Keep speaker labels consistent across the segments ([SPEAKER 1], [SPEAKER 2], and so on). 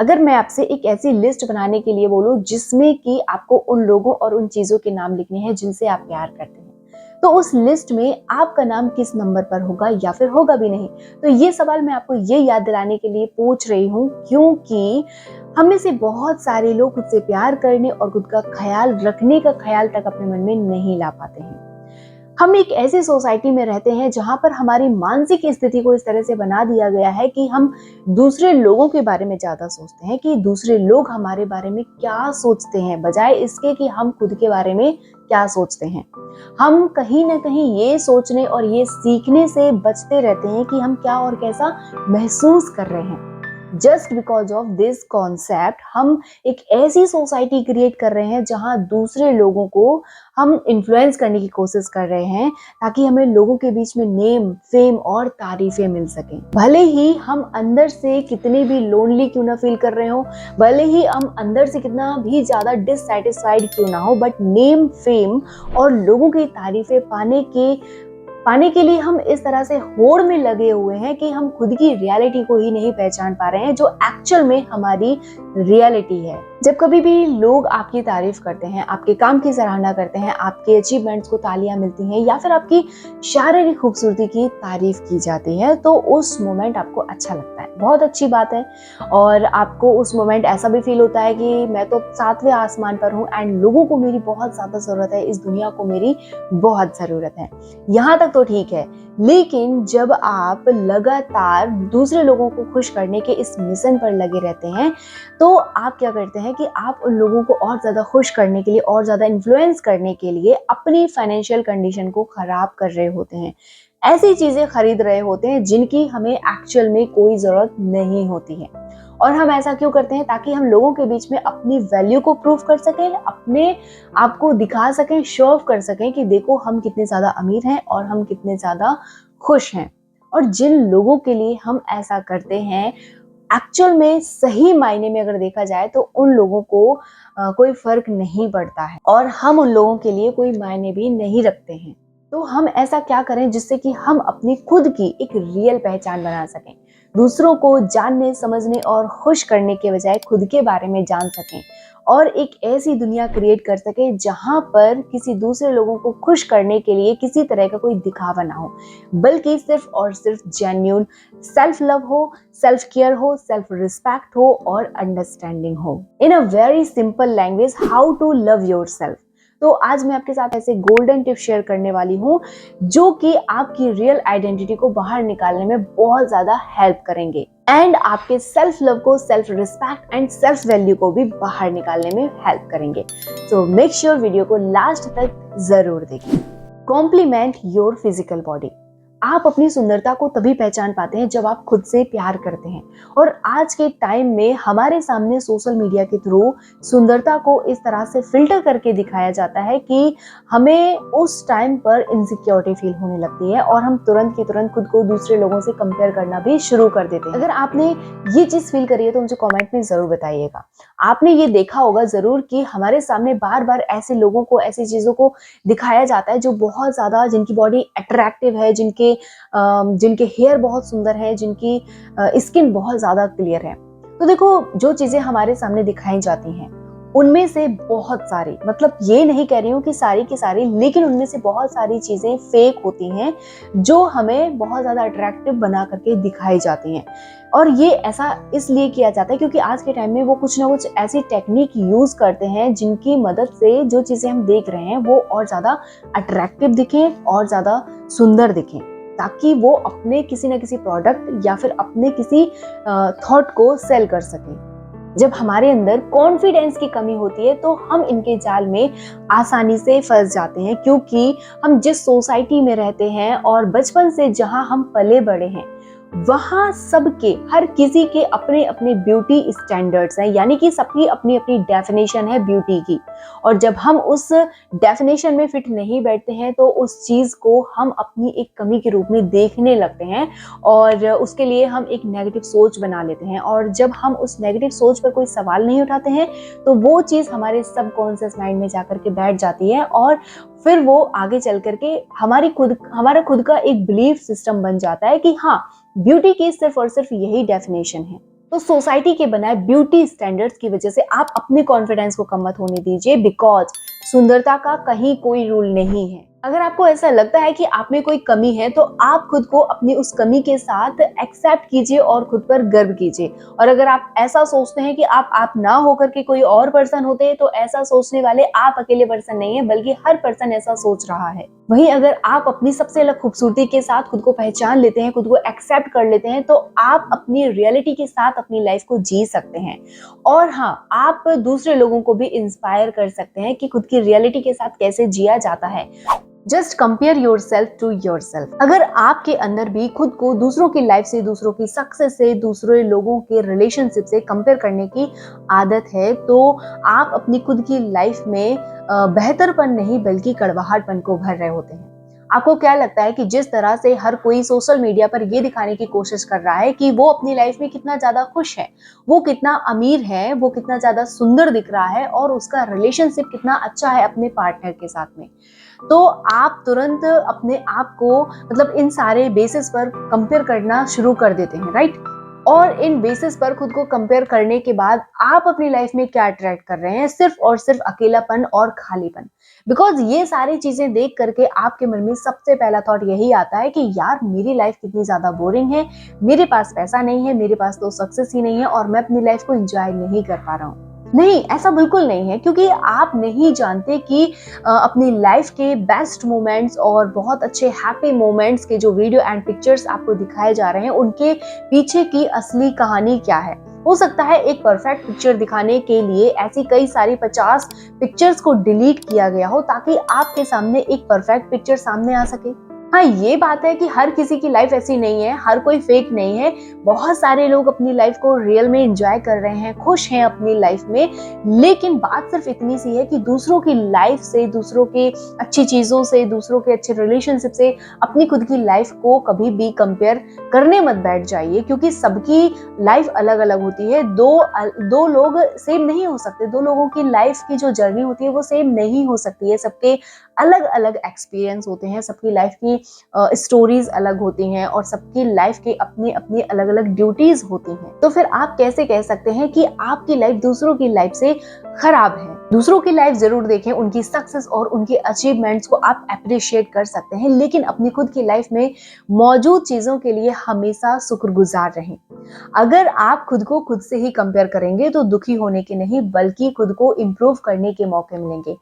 [SPEAKER 1] अगर मैं आपसे एक ऐसी लिस्ट बनाने के लिए बोलूं जिसमें कि आपको उन लोगों और उन चीजों के नाम लिखने हैं जिनसे आप प्यार करते हैं, तो उस लिस्ट में आपका नाम किस नंबर पर होगा या फिर होगा भी नहीं? तो ये सवाल मैं आपको ये याद दिलाने के लिए पूछ रही हूँ, क्योंकि हम में से बहुत सारे लोग खुद से प्यार करने और खुद का ख्याल रखने का ख्याल तक अपने मन में नहीं ला पाते हैं। हम एक ऐसी सोसाइटी में रहते हैं जहां पर हमारी मानसिक स्थिति को इस तरह से बना दिया गया है कि हम दूसरे लोगों के बारे में ज्यादा सोचते हैं कि दूसरे लोग हमारे बारे में क्या सोचते हैं, बजाय इसके कि हम खुद के बारे में क्या सोचते हैं। हम कहीं ना कहीं ये सोचने और ये सीखने से बचते रहते हैं कि हम क्या और कैसा महसूस कर रहे हैं। Just because of this concept हम एक ऐसी सोसाइटी क्रिएट कर रहे हैं जहां दूसरे लोगों को हम इन्फ्लुएंस करने की कोशिश कर रहे हैं, ताकि हमें लोगों के बीच में नेम, फेम और तारीफें मिल सकें। भले ही हम अंदर से कितने भी लोनली क्यों ना फील कर रहे हो, भले ही हम अंदर से कितना भी ज्यादा डिससैटिस्फाइड क्यों ना हो, बट नेम, फेम और लोगों की तारीफें पाने के लिए हम इस तरह से होड़ में लगे हुए हैं कि हम खुद की रियलिटी को ही नहीं पहचान पा रहे हैं, जो एक्चुअल में हमारी रियलिटी है। जब कभी भी लोग आपकी तारीफ करते हैं, आपके काम की सराहना करते हैं, आपके अचीवमेंट्स को तालियां मिलती हैं या फिर आपकी शारीरिक खूबसूरती की तारीफ की जाती है, तो उस मोमेंट आपको अच्छा लगता है, बहुत अच्छी बात है। और आपको उस मोमेंट ऐसा भी फील होता है कि मैं तो 7वें आसमान पर हूँ एंड लोगों को मेरी बहुत ज्यादा जरूरत है, इस दुनिया को मेरी बहुत जरूरत है। यहाँ तक तो ठीक है, लेकिन जब आप लगातार दूसरे लोगों को खुश करने के इस मिशन पर लगे रहते हैं, तो आप क्या करते हैं कि आप उन लोगों को और ज्यादा खुश करने के लिए, और ज्यादा इन्फ्लुएंस करने के लिए अपनी फाइनेंशियल कंडीशन को खराब कर रहे होते हैं। ऐसी चीजें खरीद रहे होते हैं जिनकी हमें एक्चुअल में कोई जरूरत नहीं होती है। और हम ऐसा क्यों करते हैं? ताकि हम लोगों के बीच में अपनी वैल्यू को प्रूव कर सकें, अपने आप को दिखा सकें, शो ऑफ कर सकें कि देखो हम कितने ज्यादा अमीर हैं और हम कितने ज्यादा खुश हैं। और जिन लोगों के लिए हम ऐसा करते हैं, एक्चुअल में सही मायने में अगर देखा जाए तो उन लोगों को कोई फर्क नहीं पड़ता है और हम उन लोगों के लिए कोई मायने भी नहीं रखते हैं। तो हम ऐसा क्या करें जिससे कि हम अपनी खुद की एक रियल पहचान बना सकें, दूसरों को जानने, समझने और खुश करने के बजाय खुद के बारे में जान सकें, और एक ऐसी दुनिया क्रिएट कर सके जहां पर किसी दूसरे लोगों को खुश करने के लिए किसी तरह का कोई दिखावा ना हो, बल्कि सिर्फ और सिर्फ जेन्युइन सेल्फ लव हो, सेल्फ केयर हो, सेल्फ रिस्पेक्ट हो और अंडरस्टैंडिंग हो। In a very simple language, how to love yourself. तो आज मैं आपके साथ ऐसे गोल्डन टिप शेयर करने वाली हूँ जो कि आपकी रियल आइडेंटिटी को बाहर निकालने में बहुत ज्यादा हेल्प करेंगे एंड आपके सेल्फ लव को, self respect and self value को भी बाहर निकालने में हेल्प करेंगे। सो मेक श्योर वीडियो को लास्ट तक जरूर देखें। Compliment your physical body. आप अपनी सुंदरता को तभी पहचान पाते हैं जब आप खुद से प्यार करते हैं। और आज के टाइम में हमारे सामने सोशल मीडिया के थ्रू सुंदरता को इस तरह से फिल्टर करके दिखाया जाता है कि हमें उस टाइम पर इनसिक्योरिटी फील होने लगती है और हम तुरंत की तुरंत खुद को दूसरे लोगों से कंपेयर करना भी शुरू कर देते हैं। अगर आपने ये चीज फील करी है तो मुझे कॉमेंट में जरूर बताइएगा। आपने ये देखा होगा जरूर कि हमारे सामने बार बार ऐसे लोगों को, ऐसी चीजों को दिखाया जाता है जो बहुत ज्यादा, जिनकी बॉडी अट्रैक्टिव है, जिनके हेयर बहुत सुंदर है, जिनकी स्किन बहुत ज्यादा क्लियर है। तो देखो, जो चीजें हमारे सामने दिखाई जाती हैं उनमें से बहुत सारी, मतलब ये नहीं कह रही हूँ कि सारी की सारी, लेकिन उनमें से बहुत सारी चीजें फेक होती हैं जो हमें बहुत ज्यादा अट्रैक्टिव बना करके दिखाई जाती हैं। और ये ऐसा इसलिए किया जाता है क्योंकि आज के टाइम में वो कुछ ना कुछ ऐसी टेक्निक यूज करते हैं जिनकी मदद से जो चीजें हम देख रहे हैं वो और ज्यादा अट्रैक्टिव दिखें और ज्यादा सुंदर दिखें, ताकि वो अपने किसी न किसी प्रोडक्ट या फिर अपने किसी थॉट को सेल कर सकें। जब हमारे अंदर कॉन्फिडेंस की कमी होती है तो हम इनके जाल में आसानी से फंस जाते हैं, क्योंकि हम जिस सोसाइटी में रहते हैं और बचपन से जहां हम पले बड़े हैं वहां सबके, हर किसी के अपने अपने ब्यूटी स्टैंडर्ड्स हैं, यानी कि सबकी अपनी अपनी डेफिनेशन है ब्यूटी की। और जब हम उस डेफिनेशन में फिट नहीं बैठते हैं तो उस चीज को हम अपनी एक कमी के रूप में देखने लगते हैं और उसके लिए हम एक नेगेटिव सोच बना लेते हैं। और जब हम उस नेगेटिव सोच पर कोई सवाल नहीं उठाते हैं तो वो चीज हमारे सबकॉन्शियस माइंड में जाकर के बैठ जाती है और फिर वो आगे चल करके हमारा खुद का एक बिलीफ सिस्टम बन जाता है कि हाँ, ब्यूटी की सिर्फ और सिर्फ यही डेफिनेशन है। तो सोसाइटी के बनाए ब्यूटी स्टैंडर्ड्स की वजह से आप अपने कॉन्फिडेंस को कम मत होने दीजिए, बिकॉज सुंदरता का कहीं कोई रूल नहीं है। अगर आपको ऐसा लगता है कि आप में कोई कमी है तो आप खुद को अपनी उस कमी के साथ एक्सेप्ट कीजिए और खुद पर गर्व कीजिए। और अगर आप ऐसा सोचते हैं कि आप ना होकर के कोई और पर्सन होते हैं, तो ऐसा सोचने वाले आप अकेले पर्सन नहीं है, बल्कि हर पर्सन ऐसा सोच रहा है। वहीं अगर आप अपनी सबसे अलग खूबसूरती के साथ खुद को पहचान लेते हैं, खुद को एक्सेप्ट कर लेते हैं, तो आप अपनी रियलिटी के साथ अपनी लाइफ को जी सकते हैं। और हाँ, आप दूसरे लोगों को भी इंस्पायर कर सकते हैं कि खुद की रियलिटी के साथ कैसे जिया जाता है। Just compare yourself to yourself. अगर आपके अंदर भी खुद को दूसरों की लाइफ से, दूसरों की सक्सेस से, दूसरे लोगों के रिलेशनशिप से कंपेयर करने की आदत है, तो आप अपनी खुद की लाइफ में बेहतरपन नहीं बल्कि कड़वाहटपन को भर रहे होते हैं। आपको क्या लगता है कि जिस तरह से हर कोई सोशल मीडिया पर ये दिखाने की कोशिश कर रहा है कि वो अपनी लाइफ में कितना ज्यादा खुश है, वो कितना अमीर है, वो कितना ज्यादा सुंदर दिख रहा है और उसका रिलेशनशिप कितना अच्छा है अपने पार्टनर के साथ में, तो आप तुरंत अपने आप को मतलब इन सारे बेसिस पर कंपेयर करना शुरू कर देते हैं, राइट? और इन बेसिस पर खुद को कंपेयर करने के बाद आप अपनी लाइफ में क्या अट्रैक्ट कर रहे हैं? सिर्फ और सिर्फ अकेलापन और खालीपन। बिकॉज ये सारी चीजें देख करके आपके मन में सबसे पहला थॉट यही आता है कि यार मेरी लाइफ कितनी ज्यादा बोरिंग है, मेरे पास पैसा नहीं है, मेरे पास तो सक्सेस ही नहीं है और मैं अपनी लाइफ को एंजॉय नहीं कर पा रहा हूँ। नहीं, ऐसा बिल्कुल नहीं है, क्योंकि आप नहीं जानते कि अपनी लाइफ के बेस्ट मोमेंट्स और बहुत अच्छे हैप्पी मोमेंट्स के जो वीडियो एंड पिक्चर्स आपको दिखाए जा रहे हैं, उनके पीछे की असली कहानी क्या है। हो सकता है एक परफेक्ट पिक्चर दिखाने के लिए ऐसी कई सारी 50 पिक्चर्स को डिलीट किया गया हो ताकि आपके सामने एक परफेक्ट पिक्चर सामने आ सके। हाँ, ये बात है कि हर किसी की लाइफ ऐसी नहीं है, हर कोई फेक नहीं है। बहुत सारे लोग अपनी लाइफ को रियल में एंजॉय कर रहे हैं, खुश हैं अपनी लाइफ में। लेकिन बात सिर्फ इतनी सी है कि दूसरों की लाइफ से, दूसरों के अच्छी चीजों से, दूसरों के अच्छे रिलेशनशिप से अपनी खुद की लाइफ को कभी भी कंपेयर करने मत बैठ जाइए, क्योंकि सबकी लाइफ अलग अलग होती है। दो लोग सेम नहीं हो सकते, दो लोगों की लाइफ की जो जर्नी होती है वो सेम नहीं हो सकती है। सबके अलग अलग एक्सपीरियंस होते हैं, सबकी लाइफ की स्टोरीज अलग होती हैं और सबकी लाइफ के अपनी अपनी अलग अलग ड्यूटीज होती हैं। तो फिर आप कैसे कह सकते हैं कि आपकी लाइफ दूसरों की लाइफ से खराब है? दूसरों की लाइफ जरूर देखें, उनकी सक्सेस और उनकी अचीवमेंट्स को आप अप्रिशिएट कर सकते हैं, लेकिन अपनी खुद की लाइफ में मौजूद चीजों के लिए हमेशा शुक्रगुजार रहें। अगर आप खुद को खुद से ही कंपेयर करेंगे तो दुखी होने के नहीं बल्कि खुद को इम्प्रूव करने के मौके मिलेंगे।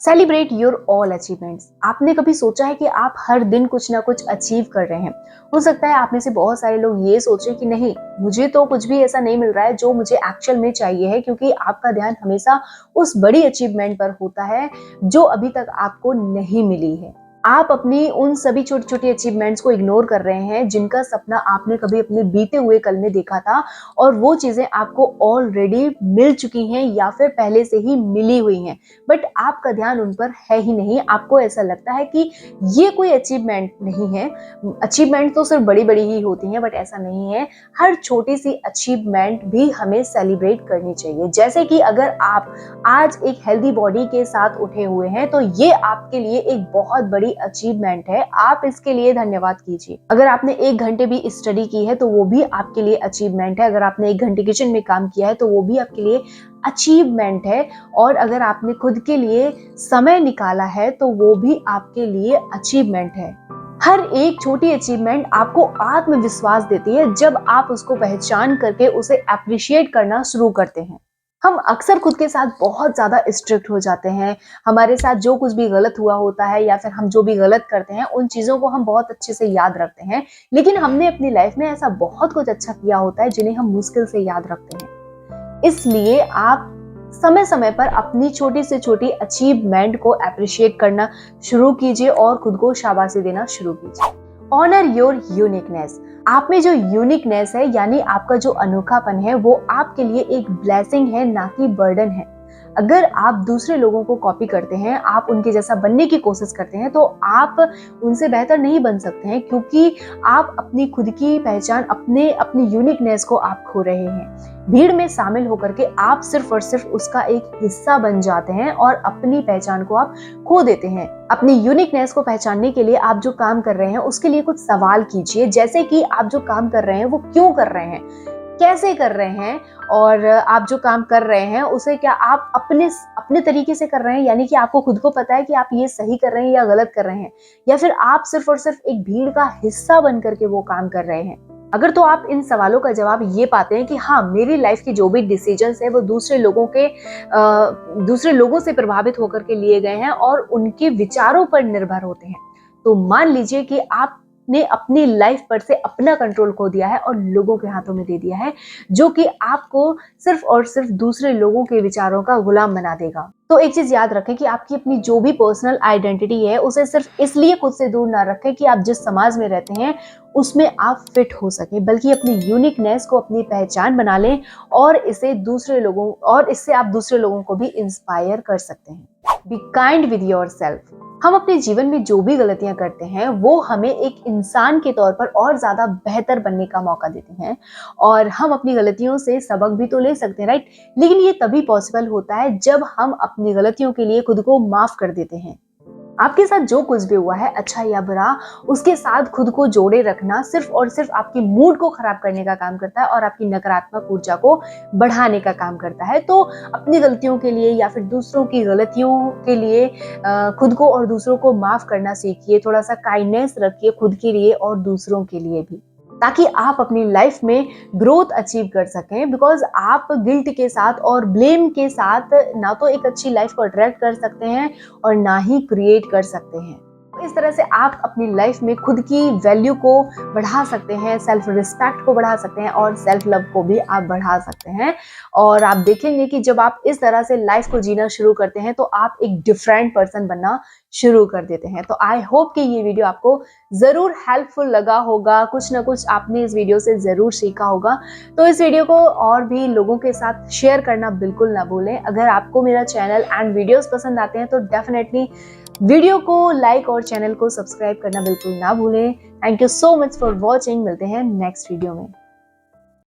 [SPEAKER 1] Celebrate your all achievements. आपने कभी सोचा है कि आप हर दिन कुछ ना कुछ अचीव कर रहे हैं? हो सकता है आप में से बहुत सारे लोग ये सोचें कि नहीं, मुझे तो कुछ भी ऐसा नहीं मिल रहा है जो मुझे एक्चुअल में चाहिए है, क्योंकि आपका ध्यान हमेशा उस बड़ी अचीवमेंट पर होता है जो अभी तक आपको नहीं मिली है। आप अपनी उन सभी छोटी छोटी अचीवमेंट्स को इग्नोर कर रहे हैं जिनका सपना आपने कभी अपने बीते हुए कल में देखा था, और वो चीजें आपको ऑलरेडी मिल चुकी हैं या फिर पहले से ही मिली हुई हैं, बट आपका ध्यान उन पर है ही नहीं। आपको ऐसा लगता है कि ये कोई अचीवमेंट नहीं है। अचीवमेंट तो सिर्फ बड़ी बड़ी ही होती हैं, बट ऐसा नहीं है। हर छोटी सी अचीवमेंट भी हमें सेलिब्रेट करनी चाहिए। जैसे कि अगर आप आज एक हेल्दी बॉडी के साथ उठे हुए हैं तो ये आपके लिए एक बहुत बड़ी अचीवमेंट है, आप इसके लिए धन्यवाद कीजिए। अगर आपने 1 घंटे भी स्टडी की है तो वो भी आपके लिए अचीवमेंट है। अगर आपने 1 घंटे किचन में काम किया है तो वो भी आपके लिए अचीवमेंट है। और अगर आपने खुद के लिए समय निकाला है तो वो भी आपके लिए अचीवमेंट है। हर एक छोटी अचीवमेंट आपको आत्मविश्वास देती है जब आप उसको पहचान करके उसे अप्रिशिएट करना शुरू करते हैं। हम अक्सर खुद के साथ बहुत ज्यादा स्ट्रिक्ट हो जाते हैं। हमारे साथ जो कुछ भी गलत हुआ होता है या फिर हम जो भी गलत करते हैं उन चीजों को हम बहुत अच्छे से याद रखते हैं, लेकिन हमने अपनी लाइफ में ऐसा बहुत कुछ अच्छा किया होता है जिन्हें हम मुश्किल से याद रखते हैं। इसलिए आप समय समय पर अपनी छोटी से छोटी अचीवमेंट को अप्रिशिएट करना शुरू कीजिए और खुद को शाबाशी देना शुरू कीजिए। Honour your uniqueness. आप में जो यूनिकनेस है यानी आपका जो अनोखापन है वो आपके लिए एक ब्लेसिंग है, ना कि बर्डन है। अगर आप दूसरे लोगों को कॉपी करते हैं, आप उनके जैसा बनने की कोशिश करते हैं, तो आप उनसे बेहतर नहीं बन सकते हैं, क्योंकि आप अपनी खुद की पहचान, अपनी यूनिकनेस को आप खो रहे हैं। भीड़ में शामिल होकर के आप सिर्फ और सिर्फ उसका एक हिस्सा बन जाते हैं और अपनी पहचान को आप खो देते हैं। अपनी यूनिकनेस को पहचानने के लिए आप जो काम कर रहे हैं उसके लिए कुछ सवाल कीजिए, जैसे कि आप जो काम कर रहे हैं वो क्यों कर रहे हैं। कैसे कर रहे हैं, और आप जो काम कर रहे हैं उसे क्या आप अपने तरीके से कर रहे हैं, यानी कि आपको खुद को पता है कि आप ये सही कर रहे हैं या गलत कर रहे हैं, या फिर आप सिर्फ और सिर्फ एक भीड़ का हिस्सा बन करके वो काम कर रहे हैं। अगर तो आप इन सवालों का जवाब ये पाते हैं कि हाँ, मेरी लाइफ की जो भी डिसीजंस है वो दूसरे लोगों से प्रभावित होकर के लिए गए हैं और उनके विचारों पर निर्भर होते हैं, तो मान लीजिए कि आपने अपनी लाइफ पर से अपना कंट्रोल खो दिया है और लोगों के हाथों में दे दिया है, जो कि आपको सिर्फ और सिर्फ दूसरे लोगों के विचारों का गुलाम बना देगा। तो एक चीज याद रखें कि आपकी अपनी जो भी पर्सनल आइडेंटिटी है उसे सिर्फ इसलिए खुद से दूर ना रखें कि आप जिस समाज में रहते हैं उसमें आप फिट हो सके, बल्कि अपनी यूनिकनेस को अपनी पहचान बना लें और इससे आप दूसरे लोगों को भी इंस्पायर कर सकते हैं। Be kind with yourself. हम अपने जीवन में जो भी गलतियां करते हैं वो हमें एक इंसान के तौर पर और ज्यादा बेहतर बनने का मौका देते हैं, और हम अपनी गलतियों से सबक भी तो ले सकते हैं, राइट। लेकिन ये तभी पॉसिबल होता है जब हम अपनी गलतियों के लिए खुद को माफ कर देते हैं। आपके साथ जो कुछ भी हुआ है, अच्छा या बुरा, उसके साथ खुद को जोड़े रखना सिर्फ और सिर्फ आपकी मूड को खराब करने का काम करता है और आपकी नकारात्मक ऊर्जा को बढ़ाने का काम करता है। तो अपनी गलतियों के लिए या फिर दूसरों की गलतियों के लिए खुद को और दूसरों को माफ करना सीखिए। थोड़ा सा काइंडनेस रखिए खुद के लिए और दूसरों के लिए भी, ताकि आप अपनी लाइफ में ग्रोथ अचीव कर सकें। बिकॉज आप गिल्ट के साथ और ब्लेम के साथ ना तो एक अच्छी लाइफ को अट्रैक्ट कर सकते हैं और ना ही क्रिएट कर सकते हैं। इस तरह से आप अपनी लाइफ में खुद की वैल्यू को बढ़ा सकते हैं, सेल्फ रिस्पेक्ट को बढ़ा सकते हैं और सेल्फ लव को भी आप बढ़ा सकते हैं। और आप देखेंगे कि जब आप इस तरह से लाइफ को जीना शुरू करते हैं तो आप एक डिफरेंट पर्सन बनना शुरू कर देते हैं। तो आई होप कि ये वीडियो आपको जरूर हेल्पफुल लगा होगा, कुछ ना कुछ आपने इस वीडियो से जरूर सीखा होगा। तो इस वीडियो को और भी लोगों के साथ शेयर करना बिल्कुल ना भूलें। अगर आपको मेरा चैनल एंड वीडियोस पसंद आते हैं तो डेफिनेटली वीडियो को लाइक और चैनल को सब्सक्राइब करना बिल्कुल ना भूलें। Thank you so much for watching. मिलते हैं नेक्स्ट वीडियो में।